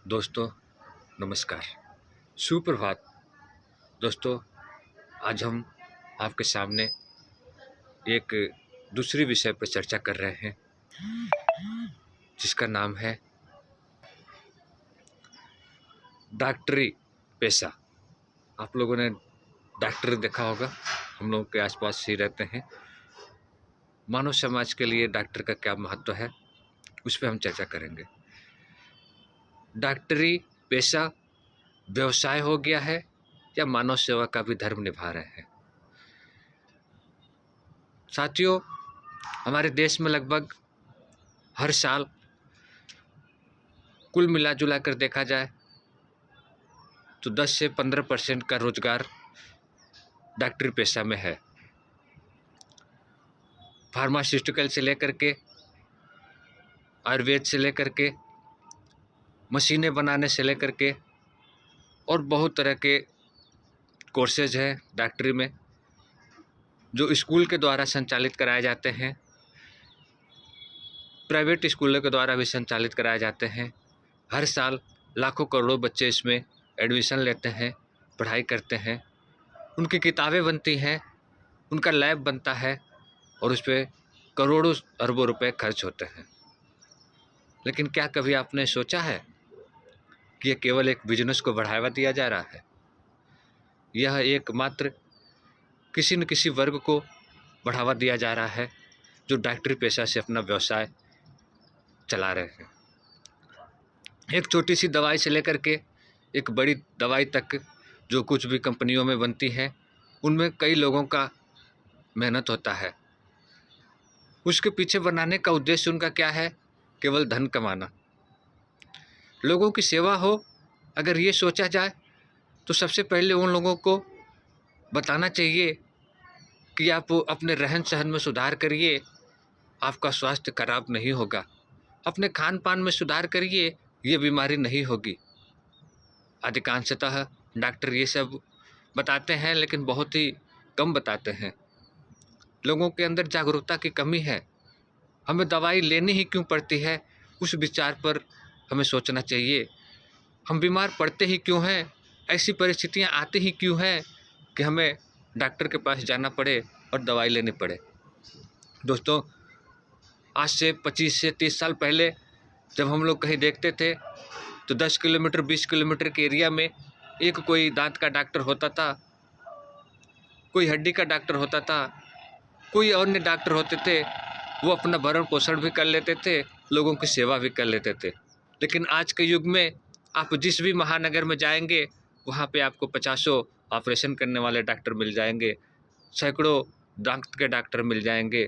दोस्तों नमस्कार, सुप्रभात। दोस्तों, आज हम आपके सामने एक दूसरी विषय पर चर्चा कर रहे हैं जिसका नाम है डॉक्टरी पेशा। आप लोगों ने डॉक्टर देखा होगा, हम लोगों के आसपास ही रहते हैं। मानव समाज के लिए डॉक्टर का क्या महत्व है, उस पर हम चर्चा करेंगे। डॉक्टरी पेशा व्यवसाय हो गया है या मानव सेवा का भी धर्म निभा रहे हैं। साथियों, हमारे देश में लगभग हर साल कुल मिला जुला कर देखा जाए तो 10 से 15% का रोजगार डॉक्टरी पेशा में है। फार्मास्यूटिकल से लेकर के आयुर्वेद से लेकर के मशीनें बनाने से लेकर के और बहुत तरह के कोर्सेज हैं डॉक्टरी में जो स्कूल के द्वारा संचालित कराए जाते हैं, प्राइवेट स्कूलों के द्वारा भी संचालित कराए जाते हैं। हर साल लाखों करोड़ों बच्चे इसमें एडमिशन लेते हैं, पढ़ाई करते हैं, उनकी किताबें बनती हैं, उनका लैब बनता है और उस पर करोड़ों अरबों रुपए खर्च होते हैं। लेकिन क्या कभी आपने सोचा है कि यह केवल एक बिजनेस को बढ़ावा दिया जा रहा है? यह एकमात्र किसी न किसी वर्ग को बढ़ावा दिया जा रहा है जो डॉक्टरी पेशा से अपना व्यवसाय चला रहे हैं। एक छोटी सी दवाई से लेकर के एक बड़ी दवाई तक जो कुछ भी कंपनियों में बनती है, उनमें कई लोगों का मेहनत होता है। उसके पीछे बनाने का उद्देश्य उनका क्या है? केवल धन कमाना, लोगों की सेवा हो। अगर ये सोचा जाए तो सबसे पहले उन लोगों को बताना चाहिए कि आप अपने रहन सहन में सुधार करिए, आपका स्वास्थ्य खराब नहीं होगा। अपने खान पान में सुधार करिए, ये बीमारी नहीं होगी। अधिकांशतः डॉक्टर ये सब बताते हैं लेकिन बहुत ही कम बताते हैं। लोगों के अंदर जागरूकता की कमी है। हमें दवाई लेनी ही क्यों पड़ती है, उस विचार पर हमें सोचना चाहिए। हम बीमार पड़ते ही क्यों हैं, ऐसी परिस्थितियां आती ही क्यों हैं कि हमें डॉक्टर के पास जाना पड़े और दवाई लेनी पड़े। दोस्तों, आज से 25 से 30 साल पहले जब हम लोग कहीं देखते थे तो 10 किलोमीटर 20 किलोमीटर के एरिया में एक कोई दांत का डॉक्टर होता था, कोई हड्डी का डॉक्टर होता था, कोई अन्य डॉक्टर होते थे। वो अपना भरण पोषण भी कर लेते थे, लोगों की सेवा भी कर लेते थे। लेकिन आज के युग में आप जिस भी महानगर में जाएंगे वहाँ पे आपको 50 ऑपरेशन करने वाले डॉक्टर मिल जाएंगे, सैकड़ों दांत के डॉक्टर मिल जाएंगे।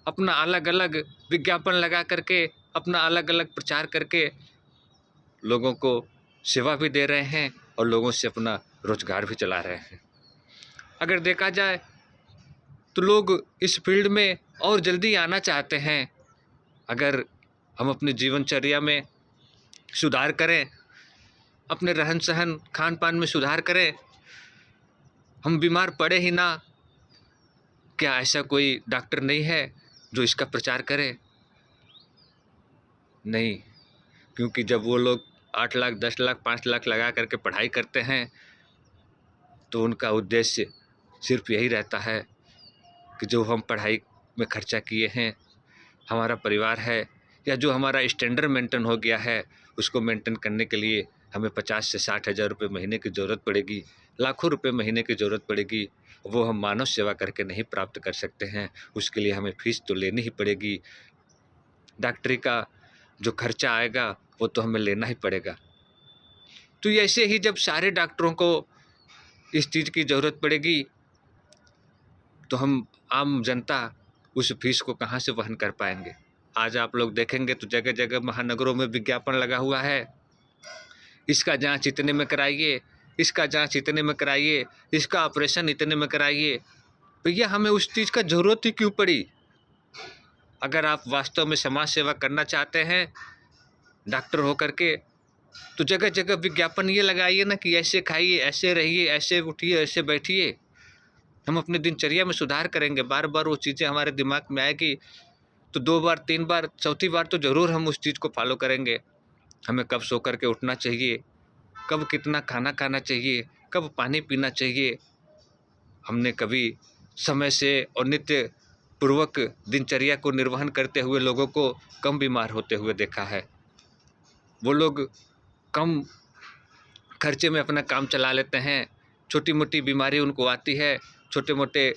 अपना अलग अलग विज्ञापन लगा करके, अपना अलग अलग प्रचार करके लोगों को सेवा भी दे रहे हैं और लोगों से अपना रोजगार भी चला रहे हैं। अगर देखा जाए तो लोग इस फील्ड में और जल्दी आना चाहते हैं। अगर हम अपनी जीवनचर्या में सुधार करें, अपने रहन सहन खान पान में सुधार करें, हम बीमार पड़े ही ना, क्या ऐसा कोई डॉक्टर नहीं है जो इसका प्रचार करे? नहीं, क्योंकि जब वो लोग 8 लाख 10 लाख 5 लाख लगा करके पढ़ाई करते हैं तो उनका उद्देश्य सिर्फ यही रहता है कि जो हम पढ़ाई में खर्चा किए हैं, हमारा परिवार है या जो हमारा स्टैंडर्ड मेंटेन हो गया है, उसको मेंटेन करने के लिए हमें 50 से 60 हज़ार रुपये महीने की ज़रूरत पड़ेगी, लाखों रुपए महीने की ज़रूरत पड़ेगी। वो हम मानव सेवा करके नहीं प्राप्त कर सकते हैं, उसके लिए हमें फीस तो लेनी ही पड़ेगी। डॉक्टरी का जो खर्चा आएगा वो तो हमें लेना ही पड़ेगा। तो ऐसे ही जब सारे डॉक्टरों को इस चीज़ की ज़रूरत पड़ेगी तो हम आम जनता उस फीस को कहाँ से वहन कर पाएंगे? आज आप लोग देखेंगे तो जगह जगह महानगरों में विज्ञापन लगा हुआ है, इसका जांच इतने में कराइए, इसका जांच इतने में कराइए, इसका ऑपरेशन इतने में कराइए। भैया, हमें उस चीज़ का ज़रूरत ही क्यों पड़ी? अगर आप वास्तव में समाज सेवा करना चाहते हैं डॉक्टर हो करके, तो जगह जगह विज्ञापन ये लगाइए ना कि ऐसे खाइए, ऐसे रहिए, ऐसे उठिए, ऐसे बैठिए। हम अपने दिनचर्या में सुधार करेंगे, बार बार वो चीज़ें हमारे दिमाग में आएगी तो 2 बार 3 बार, चौथी बार तो ज़रूर हम उस चीज़ को फॉलो करेंगे। हमें कब सो कर के उठना चाहिए, कब कितना खाना खाना चाहिए, कब पानी पीना चाहिए, हमने कभी समय से और नित्य पूर्वक दिनचर्या को निर्वहन करते हुए लोगों को कम बीमार होते हुए देखा है। वो लोग कम खर्चे में अपना काम चला लेते हैं। छोटी मोटी बीमारी उनको आती है, छोटे मोटे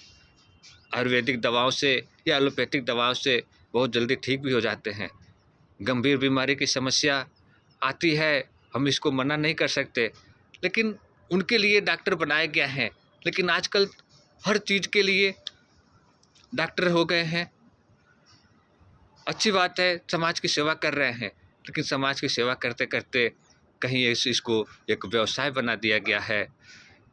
आयुर्वेदिक दवाओं से या एलोपैथिक दवाओं से बहुत जल्दी ठीक भी हो जाते हैं। गंभीर बीमारी की समस्या आती है, हम इसको मना नहीं कर सकते, लेकिन उनके लिए डॉक्टर बनाए गए हैं। लेकिन आजकल हर चीज़ के लिए डॉक्टर हो गए हैं। अच्छी बात है, समाज की सेवा कर रहे हैं, लेकिन समाज की सेवा करते करते कहीं इसको एक व्यवसाय बना दिया गया है,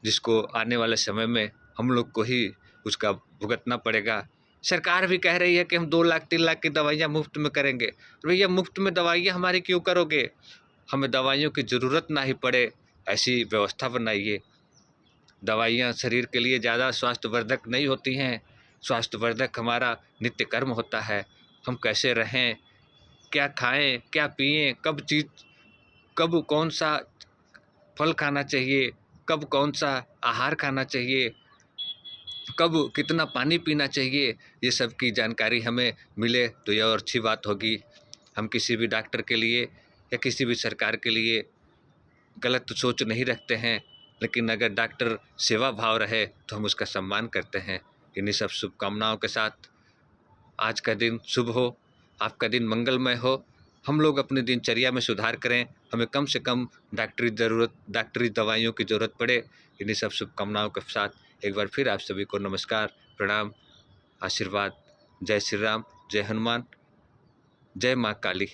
जिसको आने वाले समय में हम लोग को ही उसका भुगतना पड़ेगा। सरकार भी कह रही है कि हम 2 लाख 3 लाख की दवाइयाँ मुफ्त में करेंगे। भैया मुफ्त में दवाइयाँ हमारी क्यों करोगे? हमें दवाइयों की ज़रूरत ना ही पड़े, ऐसी व्यवस्था बनाइए। दवाइयाँ शरीर के लिए ज़्यादा स्वास्थ्यवर्धक नहीं होती हैं। स्वास्थ्यवर्धक हमारा नित्य कर्म होता है। हम कैसे रहें, क्या खाएं, क्या पिएं, कब कौन सा फल खाना चाहिए, कब कौन सा आहार खाना चाहिए, कब कितना पानी पीना चाहिए, ये सब की जानकारी हमें मिले तो यह और अच्छी बात होगी। हम किसी भी डॉक्टर के लिए या किसी भी सरकार के लिए गलत सोच नहीं रखते हैं, लेकिन अगर डॉक्टर सेवा भाव रहे तो हम उसका सम्मान करते हैं। इन्हीं सब शुभकामनाओं के साथ आज का दिन शुभ हो, आपका दिन मंगलमय हो। हम लोग अपनी दिनचर्या में सुधार करें, हमें कम से कम डॉक्टरी दवाइयों की ज़रूरत पड़े। इन्हीं सब शुभकामनाओं के साथ एक बार फिर आप सभी को नमस्कार, प्रणाम, आशीर्वाद। जय श्री राम, जय हनुमान, जय माँ काली।